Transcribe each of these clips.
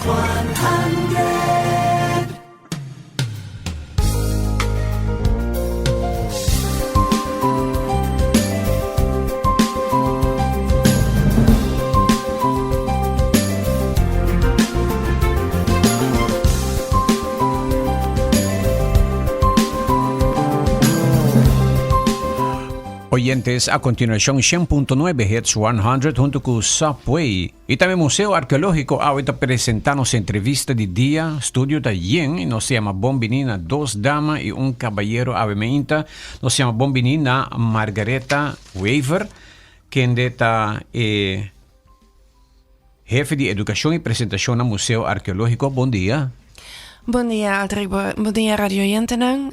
Hits 100. Oyentes, a continuación 100.9 Hits 100 junto con Subway. Y también Museo Arqueológico ahorita presentamos entrevista de día, estudio de Yen, y nos llama Bombinina, dos damas y un caballero avementa. Nos llama Bombinina Margareta Weaver, quien está jefe de educación y presentación al Museo Arqueológico. Buen día. Bom dia, Aldrich. Bom dia, Radio Jentenang.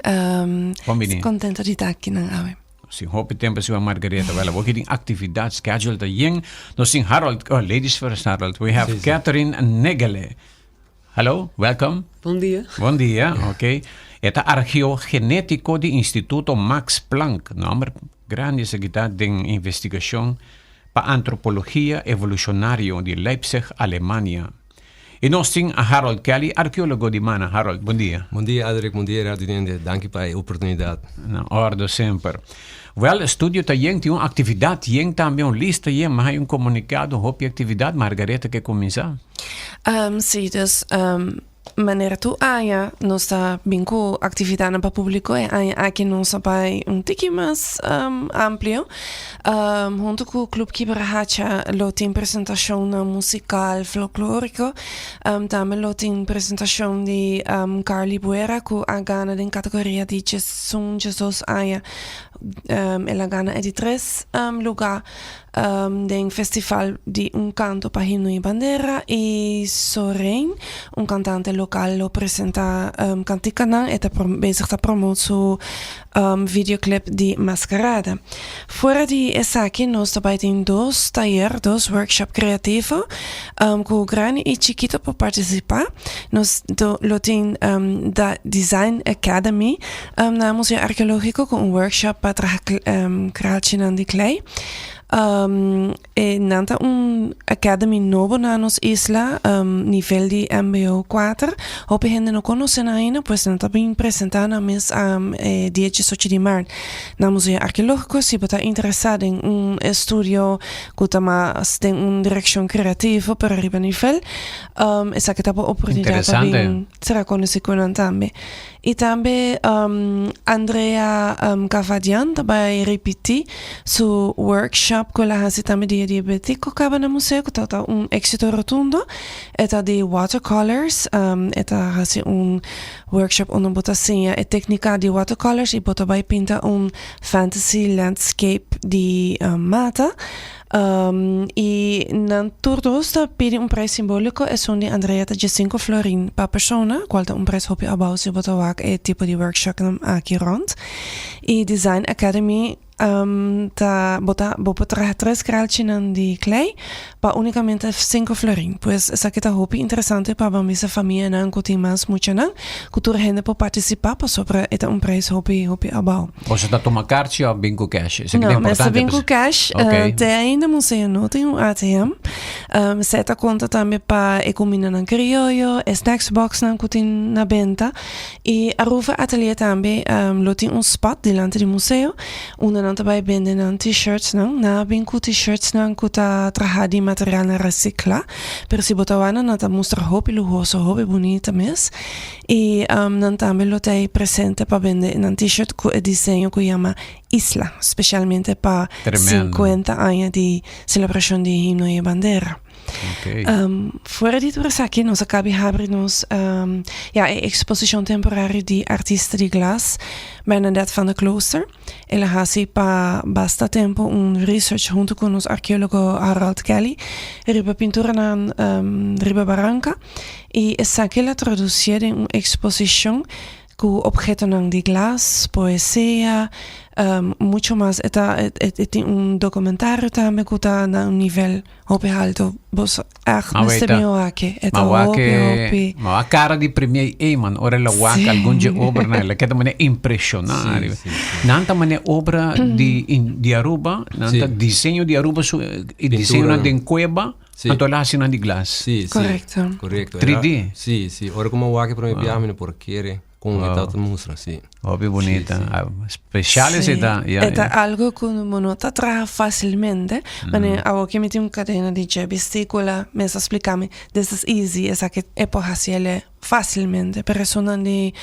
Bombinina. Contento de estar aqui, não? Sim, hoop tempo se Margareta. Well, we getting actividad scheduled yen. No sing Harold. Oh, ladies first, Harold. We have Catherine Negele. Hello, welcome. Bom dia. Bom dia, ok. Eta archeogenético de Instituto Max Planck. Nombre grande seguridad de investigación para antropología evolucionario de Leipzig, Alemania. E nós temos a Harold Kelly, arqueólogo de Mana. Harold, bom dia. Bom dia, Adric. Bom dia, Radio Dende. Dank pela oportunidade. Na ordem sempre. Well, estúdio tem uma atividade, tem também uma lista, mas há comunicado, hope atividade, Margareta, que começar? Sim, dus maneira tu aia, nós está bem com atividade para o público, e aia aqui nós vai tique mais amplio. Junto com o Clube Kiberahacha, lo tem apresentação musical folclórico, também lo tem apresentação de Carly Buera, que a gana em categoria de São Jesus aia. Ela gana de 3 lugar de festival de canto para himno e bandeira e Soren, cantante local, lo apresenta canticana e bezig te promoten videoclip de Mascarada. Fora de essa aqui, nós também temos dois workshop criativo com grande e chiquito para participar. Nós temos da Design Academy na Museu Arqueológico com workshop para kraaltje de klei. Nanta academy novo na nos isla, nível de MBO 4. Hope gente não conhece ainda, pois não está bem apresentada na mes dia 18 de março na Museu Arqueológico. Se você está interessado em estúdio que tem uma direção criativa para arriba nível, essa que está a oportunidade para será conhecida também. E também Andrea Cavadian também repetir seu workshop que ela faz também de diabético acaba no museu que está éxito rotundo eta de watercolors eta faz workshop onde bota assim a técnica de watercolors e bota vai pinta fantasy landscape de mata. E na turdosta pede preço simbólico é onde Andrea de 5 florin per persona, qual é preço hopi abau se bota wak é tipo de workshop aqui rond. E Design Academy ta bota 3 kraaltjes de klei, pa unicamente 5 florin. Pues essa que tá hopi interessante para missa família não que tem mais muito não, cultura gente para participar para sobre é preço hopi abau. Você está tomando cartão ou bingo cash? Não, mas bingo cash tem ainda museu não tem ATM. Seta conta também para economia na criollo, snacks box na que tem na venda e a Ruva Atelier também lo tem spot delante do museu, onde também vendem t-shirts na bem com t-shirts que tá trabalhado de material na recicla, pero se botar na tá mostra roupa luxuosa, roupa bonita mesmo e também lo tem presente para vender na t-shirt com desenho que chama Isla, especialmente para 50 anos de celebração de himno e bandeira. Okay. Fora de tudo aqui, nós acabamos de abrir a exposição temporária de artista de glas, Bernadette van der Klooster. Ela faz para bastante tempo research junto com o arqueólogo Harold Kelly, riba pintura na riba Barranca, e essa aqui ela traduziu em uma exposição com objetos de glas, poesia, muito mais. Tem documentário também que está no nível hopi alto. Você neste meio aqui. Mas a cara de primeiro man, ora ela waka algum de obra nela, que também é impressionante. Nanta mané obra de Aruba, nanta desenho de Aruba e desenho de cueva. Sí. Anto lahat sila di glass. Sí, Correcto. Sí, correcto. 3D? Sí, sí. Ahora como va que para mi viaje, por quiere con esta otra música, sí. Hobby bonita. Sí, sí. Speciale Sí, ita. это algo que uno no te trae fácilmente. Mas a que me tem uma cadena de vestícula, me explicame, this is easy, esa que é por hacerle facilmente. Pero eso não de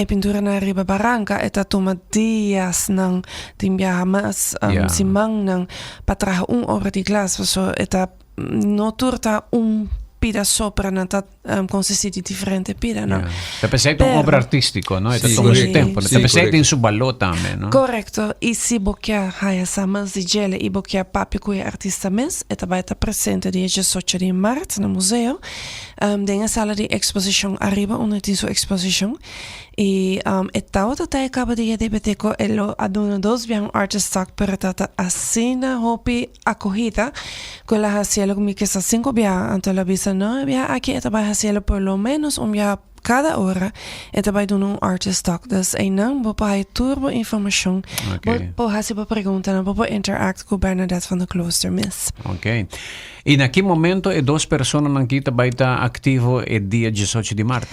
pintura na riba barranca, eta toma dias nang timbia mas simang nang patraja hora de classe, so eta no turta pedaço para não consistir de diferente pida, não? Deve um obra artístico, não? Sì, Todo esse corretto. tempo. Sì, Deve ser corretto. em seu valor também, não? Correcto. E se boquear essa mas de gele e boquear papi que é artista mes, eta vai estar presente dia 18 de março no museu. Tem a sala de exposição arriba, onde tem sua exposição. E eta outra tá acaba de debateco elo aduna dos bem artist stock para tata assina hopi acorrida com la hacielo como que está 5 bia ante la visa no bia aqui eta vai hacielo por lo menos bia cada hora eta vai donar artist stock dus não vou para turbo informação vou hasi para perguntar vou interact com Bernadette van der Klooster miss. Ok. E naquele momento é duas pessoas não kita vai estar ativo é dia 18 de março.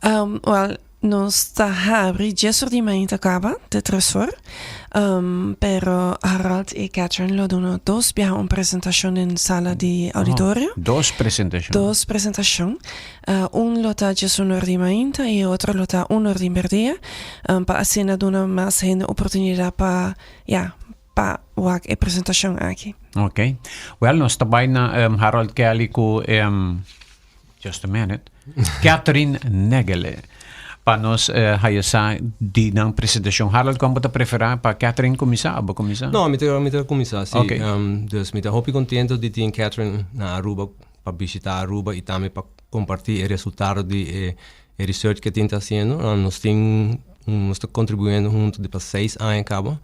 Well, nós abri 10 de manhã acaba de 3 horas, pero Harald e Catherine lo dono dos via uma apresentação em sala de auditório. Dos apresentações. Dos apresentações. Lota 10 horas de manhã e outro lota 1 hora de meio-dia, para assim dona mais gente oportunidade para a apresentação aqui. Ok. Well, nós também na Harold Kelly com just a minute. Catherine Negele. Para nós hayasa di ng apresentação. Harold, como você prefere para Catherine começar ou começar? Não, me ter começar, sim. Ok. Dus me ter hopi contento de ter Catherine na Aruba para visitar Aruba e também para compartilhar o resultado de research que tem fazendo. Nós estamos contribuindo junto de para 6 anos acaba.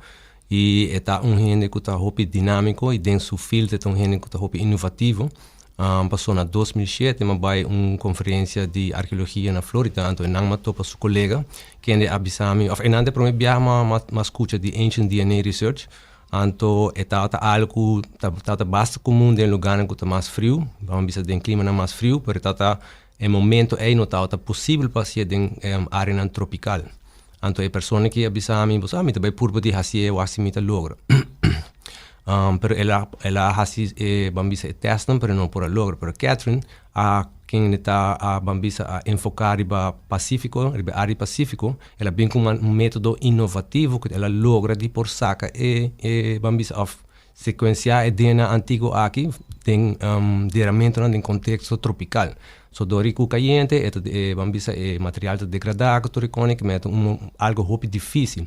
E está gente que está hopi dinâmico e dentro do filtro está gente que está hopi inovativo. Passou na 2007, mas vai uma conferência de arqueologia na Flórida, então eu matou para seu colega, que ainda avisou-me, ou ainda para mim viajar uma escuta de Ancient DNA Research, então está algo está bastante comum em lugares que está mais frio, vamos dizer, em clima mais frio, mas está em momento aí não está possível para ser em área tropical. Então a pessoa que avisou-me, me também por poder fazer o assim me logra. Pero ela hasi bambisa testam, pero não por logra. Pero Catherine, quem está bambisa a enfocar riba Pacífico, riba área Pacífico, ela vem com um método inovativo que ela logra de por saca bambisa of sequenciar o DNA antigo aqui tem deramento em contexto tropical. So dorico caliente, bambisa material degradado, toricone que mete algo hopi difícil.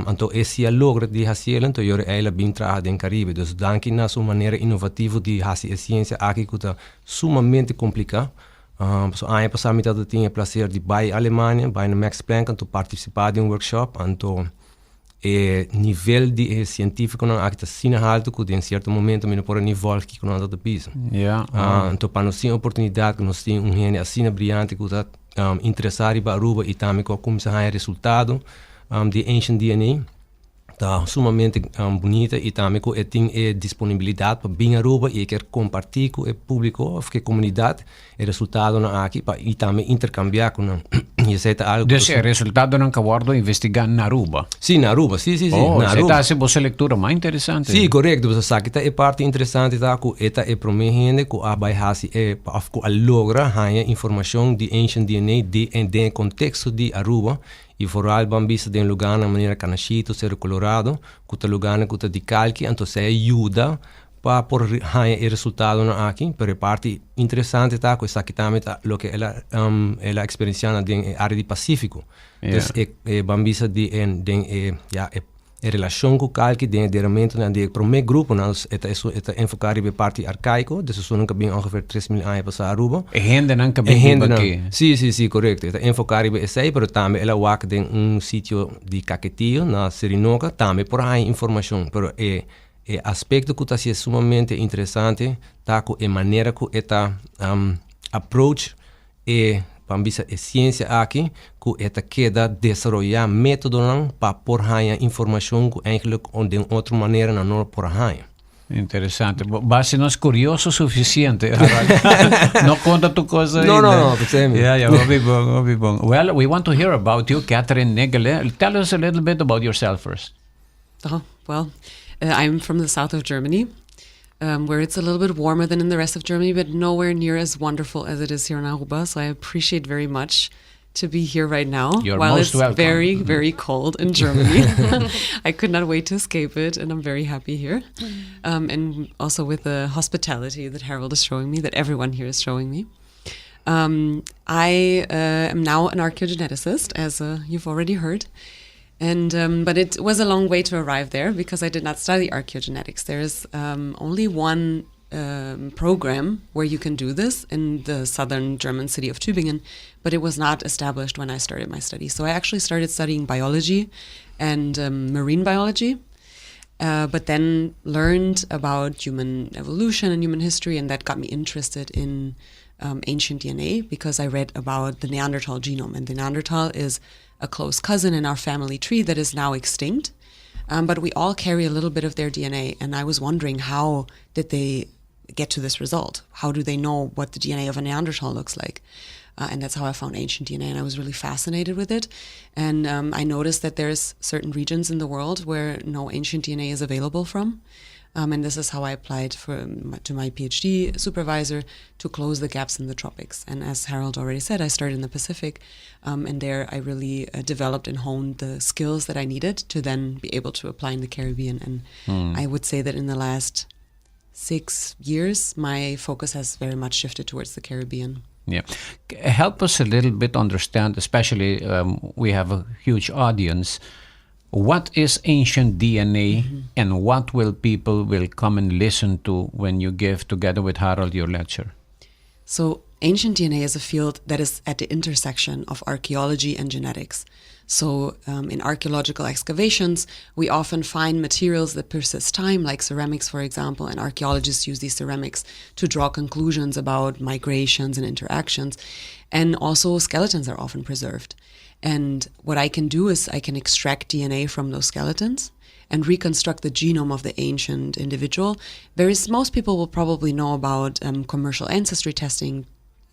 Então esse logra de fazer, então ela bem trabalhada em Caribe, dus danke na sua maneira inovativa de fazer a ciência aqui que está sumamente complicada. So ano passado eu tinha o prazer de ir à Alemanha, ir na Max Planck, então participar de workshop, então nível de científico não aqui está sino alto que em certo momento me não por nível que não está piso. Então para nós ter oportunidade que nós temos gente assim brilhante que está interessado em Aruba e também começar a resultado de Ancient DNA está sumamente bonita e também tem disponibilidade para vir a Aruba e quer compartilhar com o público ou com a comunidade o resultado aqui e também intercambiar com algo. Dus o resultado não acabaram investigando na Aruba? Sim, na Aruba, sim. Na Aruba. Essa é uma leitura mais interessante. Sim, correto. Você sabe que é parte interessante que esta é para mim gente que a baixar a logra a informação de Ancient DNA de contexto de Aruba. E vooral bambisa de lugar na maneira canachito, ser colorado, que lugar que de calque, então se ajuda para por ganhar o resultado aqui, pero parte interessante tá com essa que também tá lo que ela experiencia na área do Pacífico. Então bambisa de a relação com o calque de enderamento na de primeiro grupo nós eta enfocar em parte arcaico, desde isso nunca bem ongeveer 3.000 anos para Aruba. E gente nunca bem aqui. Sim, correto. Eta enfocar em esse aí, pero também ela wak em sítio de Caquetillo na Serinoca, também por aí informação, pero aspecto que está sumamente interessante, tá com a maneira que eta approach Pambisa é ciência aqui, que esta queda desenvolver método para por ganhar informação que eigenlijk de outra maneira não por ganhar. Interesante. Basi no es curioso suficiente. No conta tu cosa. No, same. Yeah, we'll be bon. Well, we want to hear about you, Catherine Negele. Tell us a little bit about yourself first. I'm from the south of Germany, where it's a little bit warmer than in the rest of Germany, but nowhere near as wonderful as it is here in Aruba. So I appreciate very much to be here right now. You're while most it's welcome. very, very cold in Germany. I could not wait to escape it, and I'm very happy here. And also with the hospitality that Harold is showing me, that everyone here is showing me. I am now an archaeogeneticist, as you've already heard. And but it was a long way to arrive there because I did not study archaeogenetics. There is only one program where you can do this in the southern German city of Tübingen, but it was not established when I started my study. So I actually started studying biology and marine biology, but then learned about human evolution and human history, and that got me interested in ancient DNA because I read about the Neanderthal genome, and the Neanderthal is a close cousin in our family tree that is now extinct, but we all carry a little bit of their DNA, and I was wondering, how did they get to this result? How do they know what the DNA of a Neanderthal looks like? And that's how I found ancient DNA, and I was really fascinated with it. And I noticed that there's certain regions in the world where no ancient DNA is available from. And this is how I applied to my PhD supervisor to close the gaps in the tropics. And as Harold already said, I started in the Pacific, and there I really developed and honed the skills that I needed to then be able to apply in the Caribbean. And I would say that in the last 6 years, my focus has very much shifted towards the Caribbean. Yeah. Help us a little bit understand, especially we have a huge audience. What is ancient DNA and what will people come and listen to when you give, together with Harold, your lecture? So ancient DNA is a field that is at the intersection of archaeology and genetics. So in archaeological excavations, we often find materials that persist time, like ceramics, for example, and archaeologists use these ceramics to draw conclusions about migrations and interactions. And also skeletons are often preserved. And what I can do is I can extract DNA from those skeletons and reconstruct the genome of the ancient individual. Most people will probably know about commercial ancestry testing,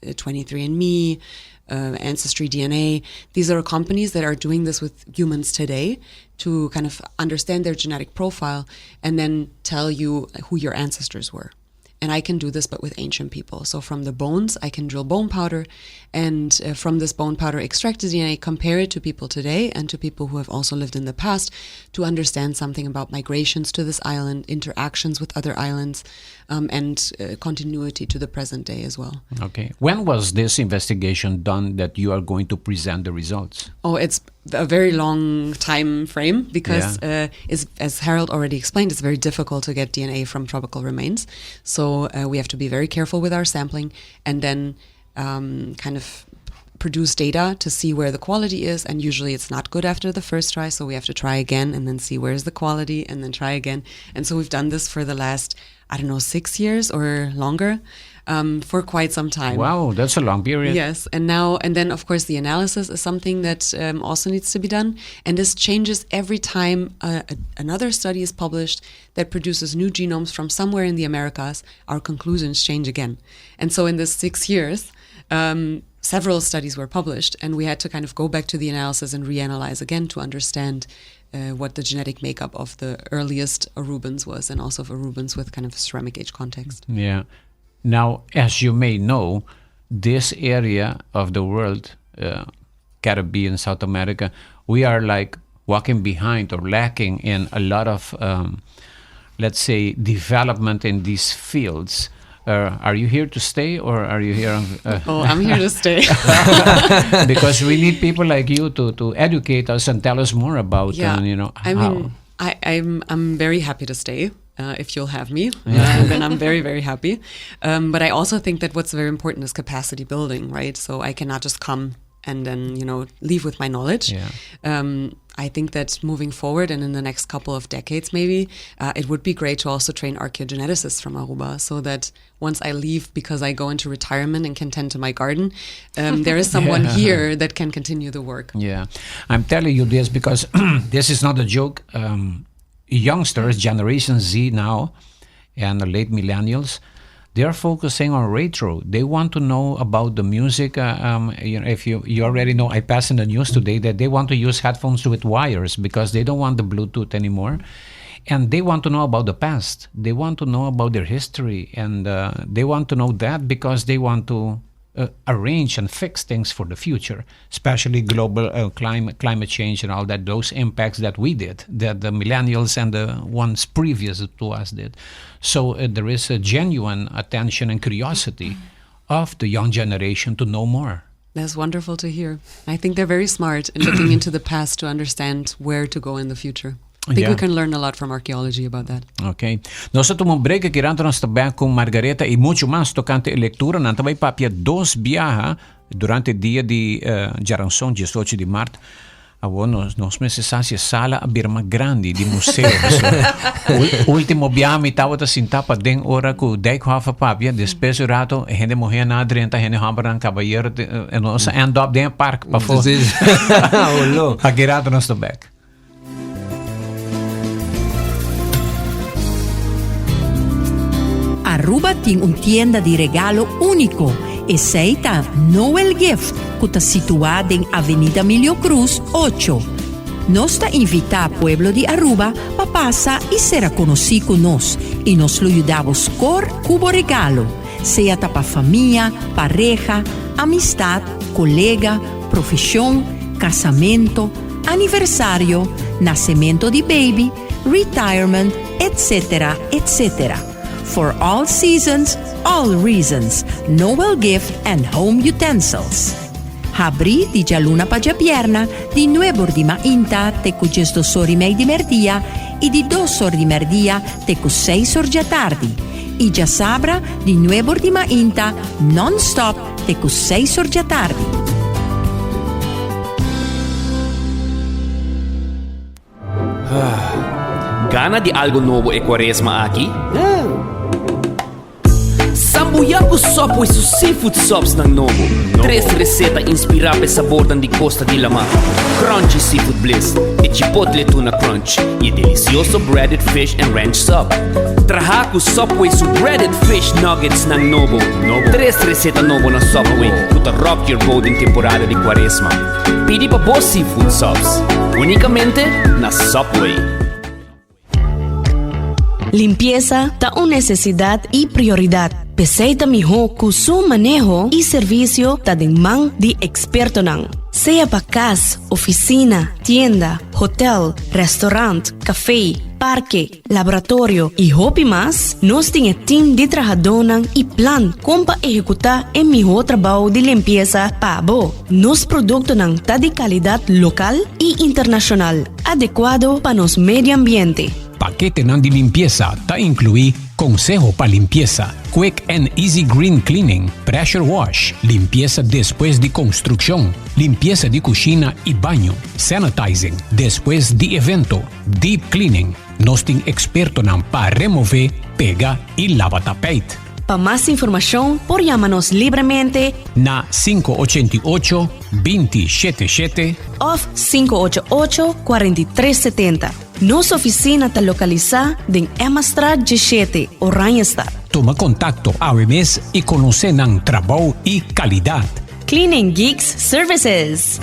23andMe, Ancestry DNA. These are companies that are doing this with humans today to kind of understand their genetic profile and then tell you who your ancestors were. And I can do this, but with ancient people. So from the bones, I can drill bone powder, and from this bone powder, extract the DNA, compare it to people today and to people who have also lived in the past to understand something about migrations to this island, interactions with other islands, and continuity to the present day as well. Okay. When was this investigation done that you are going to present the results? Oh, it's a very long time frame because, as Harold already explained, it's very difficult to get DNA from tropical remains. So we have to be very careful with our sampling and then kind of produce data to see where the quality is. And usually it's not good after the first try. So we have to try again and then see where's the quality and then try again. And so we've done this for the last, 6 years or longer. For quite some time. Wow, that's a long period. Yes, and then of course the analysis is something that also needs to be done, and this changes every time another study is published that produces new genomes from somewhere in the Americas. Our conclusions change again, and so in this 6 years, several studies were published, and we had to kind of go back to the analysis and reanalyze again to understand what the genetic makeup of the earliest Arubans was, and also of Arubans with kind of ceramic age context. Yeah. Now, as you may know, this area of the world, Caribbean, South America, we are like walking behind or lacking in a lot of, let's say, development in these fields. Are you here to stay or are you here? I'm here to stay. Because we need people like you to educate us and tell us more about, I'm very happy to stay. If you'll have me, then I'm very, very happy. But I also think that what's very important is capacity building, right? So I cannot just come and then, leave with my knowledge. Yeah. I think that moving forward and in the next couple of decades, maybe, it would be great to also train archaeogeneticists from Aruba so that once I leave because I go into retirement and can tend to my garden, there is someone here that can continue the work. Yeah. I'm telling you this because this is not a joke. Youngsters, Generation Z now, and the late millennials, they're focusing on retro. They want to know about the music. If you already know, I passed in the news today that they want to use headphones with wires because they don't want the Bluetooth anymore. And they want to know about the past. They want to know about their history. And they want to know that because they want to arrange and fix things for the future, especially global climate change and all that, those impacts that we did, that the millennials and the ones previous to us did. So there is a genuine attention and curiosity of the young generation to know more. That's wonderful to hear. I think they're very smart in looking into the past to understand where to go in the future. I think we can learn a lot from archaeology about that. Okay. Nós tomamos break aqui dentro nós também com Margareta e muito mais tocante a leitura. Nós também papia 2 viaja durante o dia de Jaranson, 18 de março. Nós necessitamos sala a Birma grande de museu. Último viaja me estava sentado den hora com 10 hafa papia. Depois do rato, a gente morria na adrenta, a gente hamburger um cavalheiro e nós end up den parque para fora. Aqui dentro nós também. Aruba tem tienda de regalo único. Aceita Noel Gift, que está situada em Avenida Milio Cruz 8. Nós está invita ao pueblo de Aruba para passar e ser conhecido com nós. E nós lhe ajudamos com cubo regalo. Seja para família, pareja, amistade, colega, profissão, casamento, aniversário, nascimento de baby, retirement, etc., etc. For all seasons, all reasons, Noel Gift and Home Utensils. Abri di Jaluna Pajapierna, di 9 di mainta te cu 2 ore di merdia e di 2 ore di merdia te cu 6 ore già tardi. E già sabra di 9 di mainta non-stop te cu 6 ore già tardi. Gana di algo nuovo e quaresma aqui? Sambuyan ko sopo e su seafood subs ng Novo. 3 reseta inspirada sa sabor di Costa di Lama. Crunchy seafood bliss e chipotle tuna crunch e delicioso breaded fish and ranch sub. Traha ko sopo e su breaded fish nuggets ng Novo. 3 reseta Novo na Subway to rock your boat in temporada di Quaresma. Pidi pa Boss Seafood Subs, únicamente na Subway. Limpieza da una necesidad y prioridad. Peseita mijo con su manejo y servicio da den man de experto nan. Sea pa casa, oficina, tienda, hotel, restaurante, café, parque, laboratorio y hobby más, nos tiene team de trabajadonan y plan como pa ejecutar el mejor trabajo de limpieza pa bo. Nos productos nan ta de calidad local y internacional, adecuado para nos medio ambiente. Paquete nan de limpieza ta incluí consejo para limpieza, quick and easy green cleaning, pressure wash, limpieza después de construcción, limpieza de cocina y baño, sanitizing después de evento, deep cleaning. Nos ten experto nan para remover, pega y lava tapete. Para más información, por llámanos libremente na 588-277 o 588-4370. Nuestra oficina está localizada en Emma Straat 17, Oranjestad. Toma contacto AWMS y conoce nan trabajo y calidad. Cleaning Geeks Services.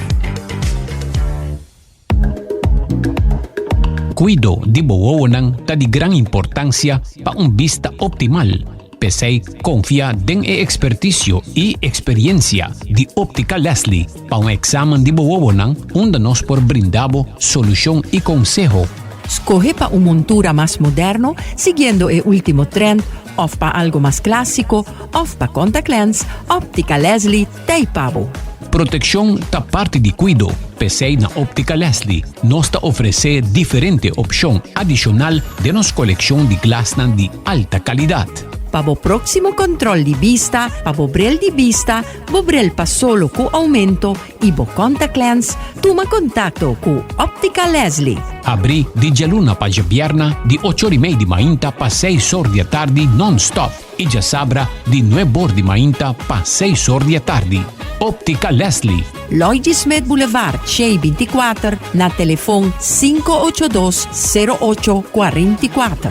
Cuido de bowonan ta de gran importancia para un vista optimal. Pesei confía en el experticio y experiencia de Óptica Leslie para un examen de bowonan donde nos por brindamos solución y consejo. Escoge para una montura más moderno, siguiendo el último trend, o para algo más clásico, o para contact lens, Óptica Leslie, Teipabo. Protección ta parte de cuido. Pesei na Óptica Leslie nos ta ofrece diferente opción adicional de nos colección de glasnan de alta calidad. Para el próximo control de vista, para bobrel de vista, bobrel pa solo con aumento y bo contact lens, toma contacto con Óptica Leslie. Abri di Jaluna pa Jabierna di 8:30 di mainta pa 6 ore di tardi non-stop e già sabra di 9 ore di mainta pa 6 ore di tardi. Óptica Leslie. Lloyd Smith Boulevard, Shea 24, na telefoon 582-0844.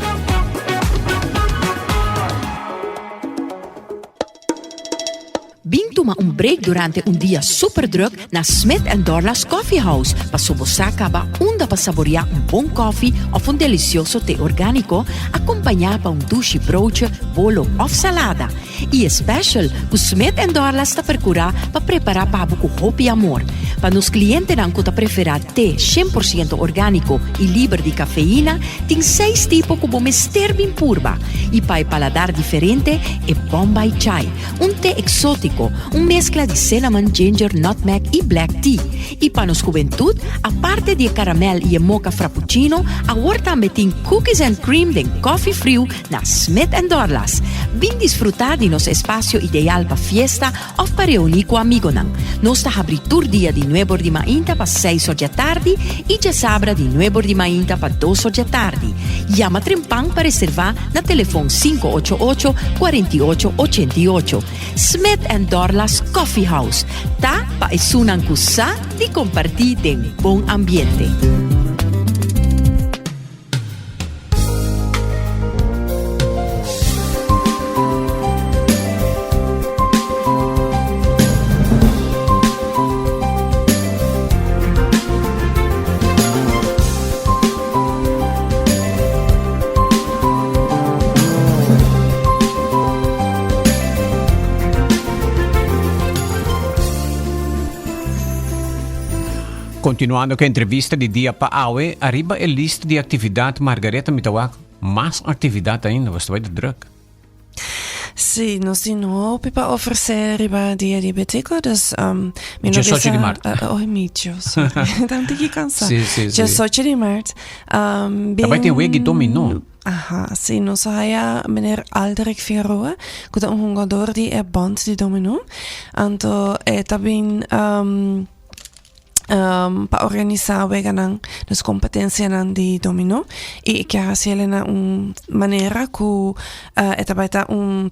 Bing toma un break durante un día super druk na Smith & Dorlas Coffee House pa subosaka ba unda pa saborear un bom coffee of un delicioso té orgánico acompanhado pa un douche broodje, bolo of salada. E special, o Smith & Dorlas ta percura pa preparar pa buco hopi amor. Pa nos clientes nan kuta preferar té 100% orgánico e livre de cafeína, tem 6 tipos como mister bin purba. E pa paladar diferente e Bombay Chai, un té exótico, un mezcla de cinnamon, ginger, nutmeg y black tea. Y para nos juventud, aparte de caramel y mocha frappuccino, ahora también tiene cookies and cream de coffee frío na Smith & Dorlas. Vin disfrutar de nos espacio ideal para fiesta o para reunir con amigos. Nos está abritur día de 9 de mañana para 6 da tarde y ya sabra de 9 de mañana para 2 da tarde. Llama Trempang para reservar na telefone 588-4888. Smith & Dorlas Coffee House. Ta pa isunang kusa di compartir en buen ambiente. Continuando com a entrevista de dia para Aue, arriba a lista de atividade Margareta Mitawak, mais atividade ainda, você vai de druk. Sim, nós temos para oferecer riba dia diabético, dus Dia 8 de março. Tanto que cansar. Sim. Dia 8 de março. Também tem o Wegi Dominó. Aha, sim, nós há meneer Aldrich Figueroa, que é jogador de band de dominó. Então, também para organizar as competências de dominó e que hacer na maneira que é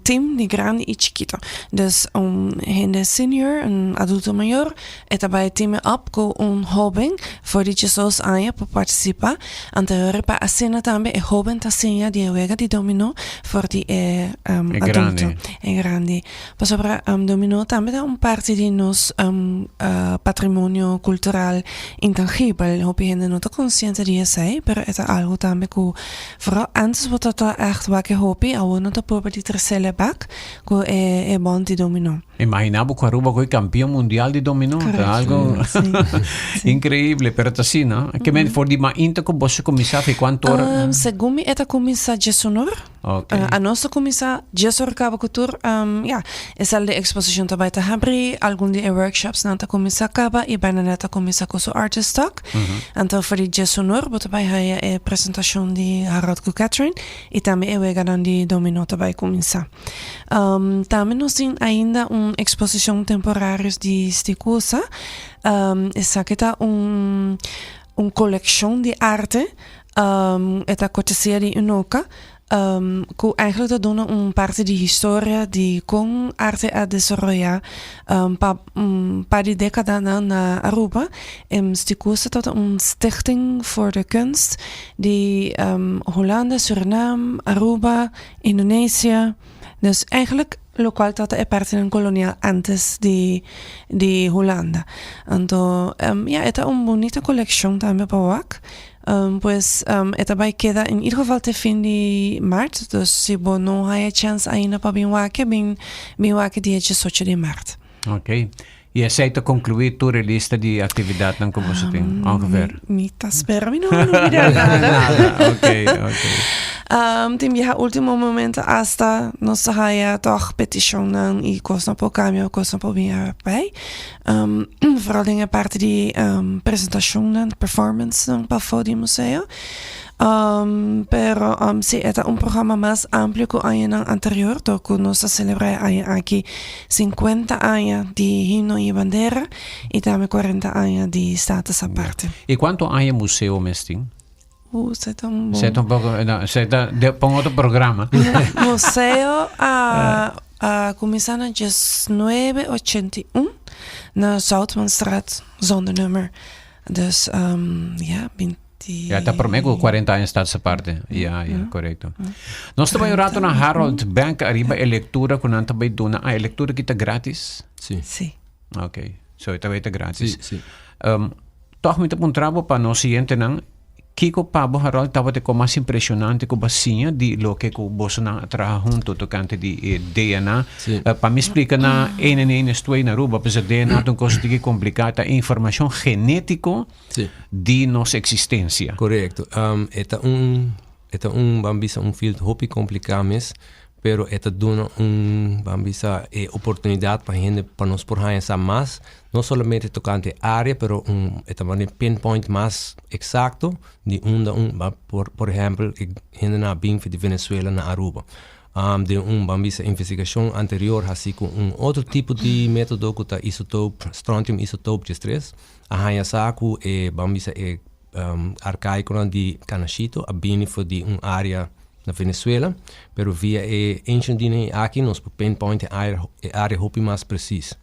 team de grande e chiquito. Dus gente senior, adulto maior, é team up com jovem voor die Jesus anos para participar. Anterior para a cena também é jovem tá cena de juega de dominó voor die adulto. É grande. Para sobre dominó também é parte de nos patrimônio cultural intangibel. Hoop je niet de consciëntie die je zei, maar het is algo también que vooral antes wordt dat echt wakker hoopie, al no te proba die tercele bak, que é bom de dominó. Imaginaba que Aruba foi campeão mundial de dominó, algo increíble, pero assim, não? Que men for di mainta ko você começar e quanto hora? Segundo me eta começar jesonor. Okay. A nossa começar jesor cabo cultur, es al de exposição também ta habri, algum de workshops na ta começar caba e bem na ta começar com o artist talk. Então for di jesonor, bota bij hij apresentação de Harold Catherine e também eu ganan de dominó também começar. Também nós tem ainda exposição temporários de Sticusa. Essa que tá coleção de arte. Esta acontecia de Unoca. Que eigenlijk te doen parte de historia de con arte a desarrollar para de década na Aruba. Sticusa tot stichting voor de kunst die Hollanda, Suriname, Aruba, Indonesië. Dus eigenlijk local tata é parte de colonial antes de Holanda. Então, esta bonita colección também para WAC. Pues esta vai queda in ieder geval te fin de maart. Dus se bo não há chance ainda para bem WAC dia 18 de maart. Ok. E aceita concluir toda a lista de atividades que você tem, ongeveer? Niet, espero me não olvidar nada. Ok. Tem já último momento hasta nos haya toch petitionen e coisa por cambio, coisa por bem bij. Vooral dingen parte de presentação, performance para fora do museu. Pero sí, este es un programa más amplio que el año anterior, porque nos celebramos aquí 50 años de himno y bandera y también 40 años de status aparte. ¿Y cuánto hay en museo, Mestín? Se un poco, pongo otro programa. Museo comenzó en 1981 na Zoutmanstraat zonder nummer. Dus Ya, está promedio 40 años está esa parte. Ya, correcto. Nós também um rato na Harold Bank arriba a lectura com nanta vai dona. A lectura que tá grátis? Sim. Sim. Ok. So ita vai tá grátis. Sim. Toch muito bom trabalho para nós siguiente não. Kiko Pabo Harold estava de como mais impressionante que basinha de lo que o Bolsonaro trabalha junto tocante de DNA. Para me explicar na estou na Aruba, pois o DNA é uma coisa que complicada, informação genética de nossa existência. Correto. Eta bambisa field hopi complicado mesmo, pero eta dona bambisa oportunidade para gente para nós por essa mais, não somente tocante área, pero eta uma pinpoint mais exacto de por exemplo, gente na BINF de Venezuela na Aruba. De bambisa investigação anterior, assim com outro tipo de método que tá isotope, strontium isotope 3, a saco bambisa arcaico de Canachito, a BINF de área na Venezuela, pero via ancient DNA aqui nós pinpoint a área hopi mais precisa.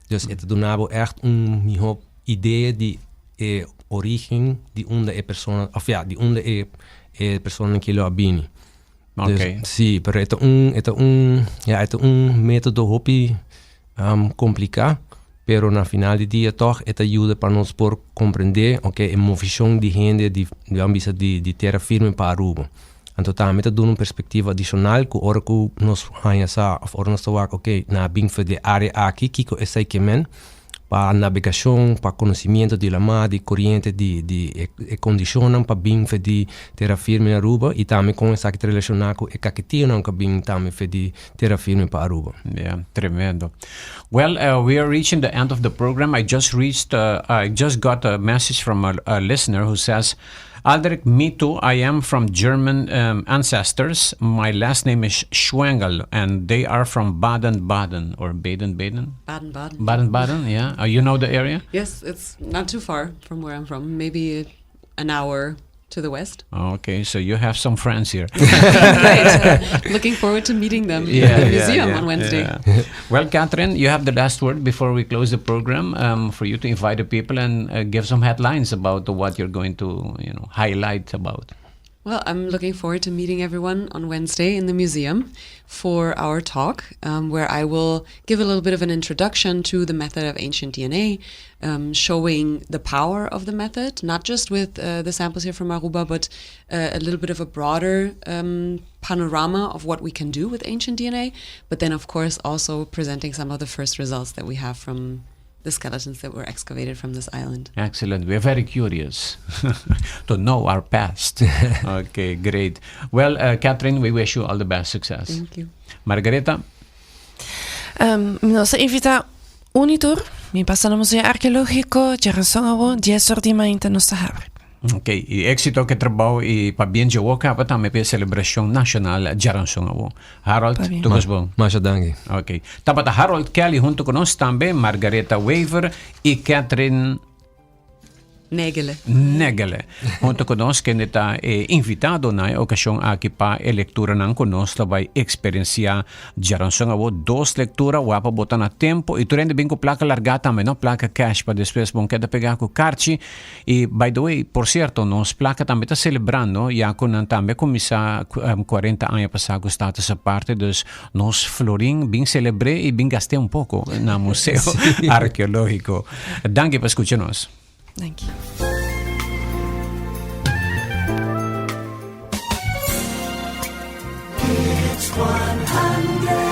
Dus het donava echt uma ideia de origem de onde persona, of ja, de onde persona que lo abini. Okay. Dus, sim, pero het método hopi complicado, pero na final de dia toch het ajuda para nós por compreender, okay, a movição de gente de terra firme para Aruba. Então também está dando uma perspectiva adicional que ora que nós ganhamos of ora nós estamos ok na BINF de área aqui que é esse que men para navegação, para conhecimento de lama, de corrente, de condicionam para BINF de terra firme na Aruba e também com essa que relacionar com a caquetia não que BINF também de terra firme para Aruba. Yeah, tremendo. Well, we are reaching the end of the program. I just got a message from a listener who says, Aldrich, me too. I am from German ancestors. My last name is Schwengel, and they are from Baden-Baden or Baden-Baden? Baden-Baden. Baden-Baden, yeah. You know the area? Yes, it's not too far from where I'm from. Maybe an hour to the west. Okay, so you have some friends here. Great. Looking forward to meeting them in the museum on Wednesday. Yeah. Well, Catherine, you have the last word before we close the program for you to invite the people and give some headlines about what you're going to highlight about. Well, I'm looking forward to meeting everyone on Wednesday in the museum for our talk, where I will give a little bit of an introduction to the method of ancient DNA, showing the power of the method, not just with the samples here from Aruba, but a little bit of a broader panorama of what we can do with ancient DNA, but then, of course, also presenting some of the first results that we have from the skeletons that were excavated from this island. Excellent. We're very curious to know our past. Okay, great. Well, Catherine, we wish you all the best success. Thank you. Margareta? Nos invita unitur, mi passa al Museo Arqueológico, Gerasongawo, 10 ordimento nos Sahara. Ok, e éxito que trabalho e para bem de Woka, para também para celebração nacional de Aransongawo. Harold, tu gostas bom? Masha danke. Ok. Tapata Harold Kelly junto conosco também, Margareta Weaver e Catherine Negele. Junto conosco, que está invitado na ocasião aqui para a leitura não conosco, vai experienciar Aransongawo, 2 leituras, wapa botar na tempo, e tu rende bem com placa largada também, não placa cash, para depois bom queda pegar com carti. E, by the way, por certo, nós placa também está celebrando, já com também começar 40 anos passado está essa parte, dus nós florim, bem celebrei e bem gastei pouco no Museu Arqueológico. Danke por escutar-nos. Thank you. It's 100.